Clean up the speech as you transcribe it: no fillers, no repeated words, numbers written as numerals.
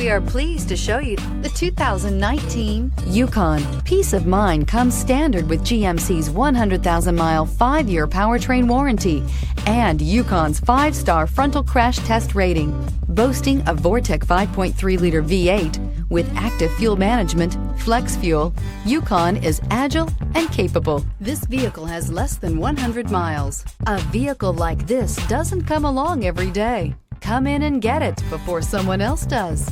We are pleased to show you the 2019 Yukon. Peace of mind comes standard with GMC's 100,000-mile, 5-year powertrain warranty and Yukon's 5-star frontal crash test rating. Boasting a Vortec 5.3-liter V8 with active fuel management, flex fuel, Yukon is agile and capable. This vehicle has less than 100 miles. A vehicle like this doesn't come along every day. Come in and get it before someone else does.